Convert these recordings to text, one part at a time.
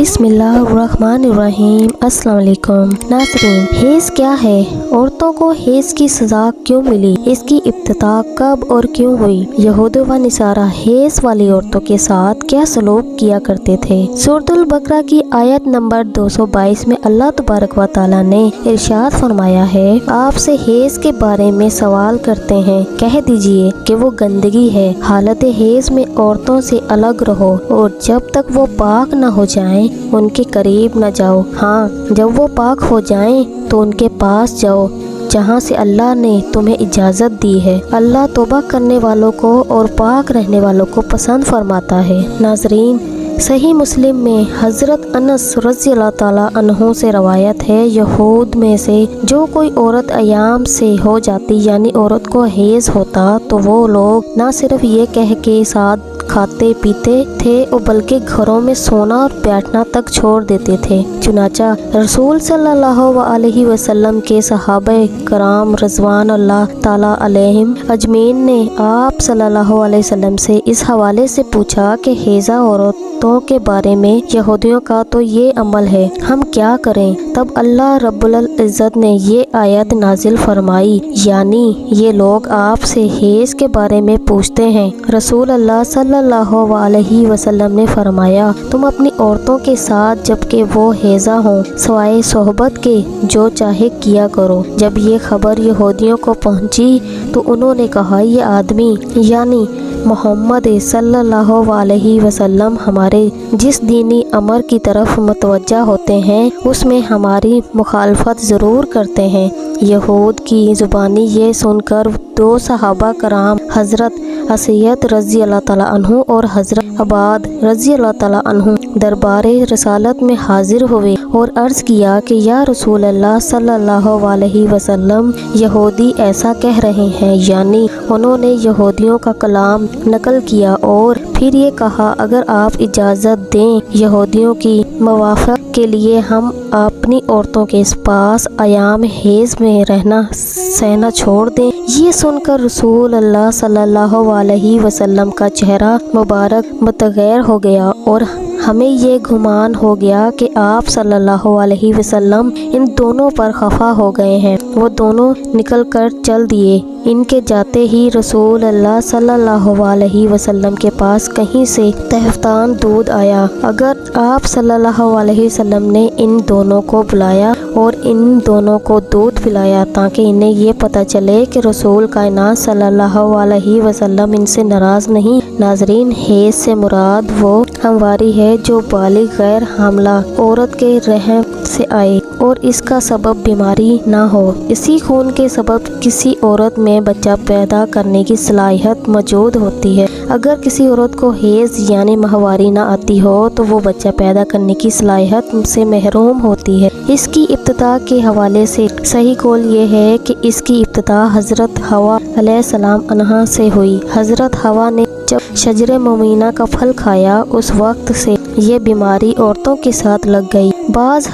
بسم اللہ الرحمن الرحیم۔ السلام علیکم ناظرین، حیض کیا ہے؟ عورتوں کو حیض کی سزا کیوں ملی؟ اس کی ابتدا کب اور کیوں ہوئی؟ یہود و نصارہ حیض والی عورتوں کے ساتھ کیا سلوک کیا کرتے تھے؟ سورۃ البقرہ کی آیت نمبر 222 میں اللہ تبارک و تعالیٰ نے ارشاد فرمایا ہے، آپ سے حیض کے بارے میں سوال کرتے ہیں، کہہ دیجئے کہ وہ گندگی ہے، حالت حیض میں عورتوں سے الگ رہو اور جب تک وہ پاک نہ ہو جائیں ان کے قریب نہ جاؤ، ہاں جب وہ پاک ہو جائیں تو ان کے پاس جاؤ جہاں سے اللہ نے تمہیں اجازت دی ہے۔ اللہ توبہ کرنے والوں کو اور پاک رہنے والوں کو پسند فرماتا ہے۔ ناظرین، صحیح مسلم میں حضرت انس رضی اللہ تعالیٰ عنہ سے روایت ہے، یہود میں سے جو کوئی عورت ایام سے ہو جاتی یعنی عورت کو حیض ہوتا تو وہ لوگ نہ صرف یہ کہہ کے ساتھ کھاتے پیتے تھے اور بلکہ گھروں میں سونا اور بیٹھنا تک چھوڑ دیتے تھے۔ چنانچہ رسول صلی اللہ علیہ وسلم کے صحابہ کرام رضوان اللہ تعالیٰ علیہم اجمعین نے آپ صلی اللہ علیہ وسلم سے اس حوالے سے پوچھا کہ حیضہ عورتوں کے بارے میں یہودیوں کا تو یہ عمل ہے، ہم کیا کریں؟ تب اللہ رب العزت نے یہ آیت نازل فرمائی، یعنی یہ لوگ آپ سے حیض کے بارے میں پوچھتے ہیں۔ رسول اللہ صلی اللہ علیہ وسلم نے فرمایا، تم اپنی عورتوں کے ساتھ جبکہ وہ حیضہ ہوں سوائے صحبت کے جو چاہے کیا کرو۔ جب یہ خبر یہودیوں کو پہنچی تو انہوں نے کہا، یہ آدمی یعنی محمد صلی اللہ علیہ وسلم ہمارے جس دینی امر کی طرف متوجہ ہوتے ہیں اس میں ہماری مخالفت ضرور کرتے ہیں۔ یہود کی زبانی یہ سن کر دو صحابہ کرام حضرت اسیت رضی اللہ تعالیٰ عنہ اور حضرت عباد رضی اللہ تعالیٰ عنہ دربار رسالت میں حاضر ہوئے اور عرض کیا کہ یا رسول اللہ صلی اللہ علیہ وسلم، یہودی ایسا کہہ رہے ہیں، یعنی انہوں نے یہودیوں کا کلام نقل کیا اور پھر یہ کہا، اگر آپ اجازت دیں یہودیوں کی موافقت کے لیے ہم اپنی عورتوں کے پاس ایام حیض میں رہنا سہنا چھوڑ دیں۔ یہ سن کر رسول اللہ صلی اللہ علیہ وسلم کا چہرہ مبارک متغیر ہو گیا اور ہمیں یہ گمان ہو گیا کہ آپ صلی اللہ علیہ وسلم ان دونوں پر خفا ہو گئے ہیں۔ وہ دونوں نکل کر چل دیے۔ ان کے جاتے ہی رسول اللہ صلی اللہ علیہ وسلم کے پاس کہیں سے تہفتان دودھ آیا۔ اگر آپ صلی اللہ علیہ وسلم نے ان دونوں کو بلایا اور ان دونوں کو دودھ پلایا تاکہ انہیں یہ پتہ چلے کہ رسول کائنات صلی اللہ علیہ وسلم ان سے ناراض نہیں۔ ناظرین، حیض سے مراد وہ ہمواری ہے جو بالغ غیر حاملہ عورت کے رحم سے آئے اور اس کا سبب بیماری نہ ہو۔ اسی خون کے سبب کسی عورت میں بچہ پیدا کرنے کی صلاحیت موجود ہوتی ہے۔ اگر کسی عورت کو حیض یعنی ماہواری نہ آتی ہو تو وہ بچہ پیدا کرنے کی صلاحیت سے محروم ہوتی ہے۔ اس کی ابتدا کے حوالے سے صحیح قول یہ ہے کہ اس کی ابتدا حضرت حوا علیہ السلام عنہا سے ہوئی۔ حضرت حوا نے جب شجر ممینہ کا پھل کھایا اس وقت سے یہ بیماری عورتوں کے ساتھ لگ گئی۔ بعض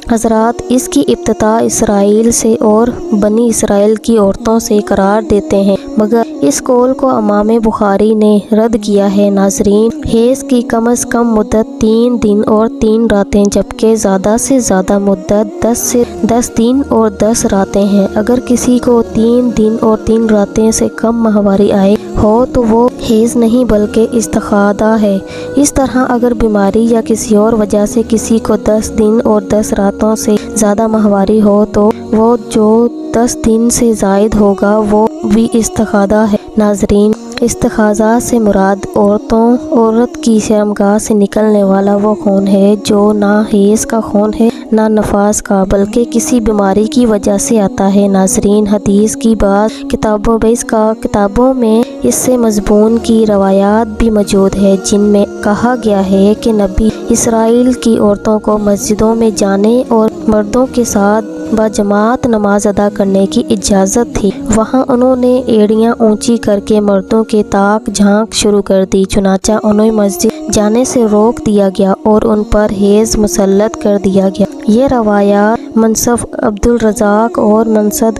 حضرات اس کی ابتدا اسرائیل سے اور بنی اسرائیل کی عورتوں سے قرار دیتے ہیں، مگر اس قول کو امام بخاری نے رد کیا ہے۔ ناظرین، حیض کی کم از کم مدت 3 دن اور 3 راتیں جبکہ زیادہ سے زیادہ مدت 10 دن اور 10 راتیں ہیں۔ اگر کسی کو 3 دن اور 3 راتیں سے کم ماہواری آئے ہو تو وہ حیض نہیں بلکہ استحاضہ ہے۔ اس طرح اگر بیماری یا کسی اور وجہ سے کسی کو 10 دن اور 10 راتوں سے زیادہ ماہواری ہو تو وہ جو 10 دن سے زائد ہوگا وہ بھی استحاضہ ہے۔ ناظرین، استحاضہ سے مراد عورت کی شرمگاہ سے نکلنے والا وہ خون ہے جو نہ حیض کا خون ہے نہ نفاس کا بلکہ کسی بیماری کی وجہ سے آتا ہے۔ ناظرین، حدیث کی بعض کتابوں میں اس سے مضمون کی روایات بھی موجود ہے جن میں کہا گیا ہے کہ نبی اسرائیل کی عورتوں کو مسجدوں میں جانے اور مردوں کے ساتھ باجماعت نماز ادا کرنے کی اجازت تھی۔ وہاں انہوں نے ایڑیاں اونچی کر کے مردوں کے تاک جھانک شروع کر دی، چنانچہ انہیں مسجد جانے سے روک دیا گیا اور ان پر حیض مسلط کر دیا گیا۔ یہ روایات منصف عبدالرزاق اور منصد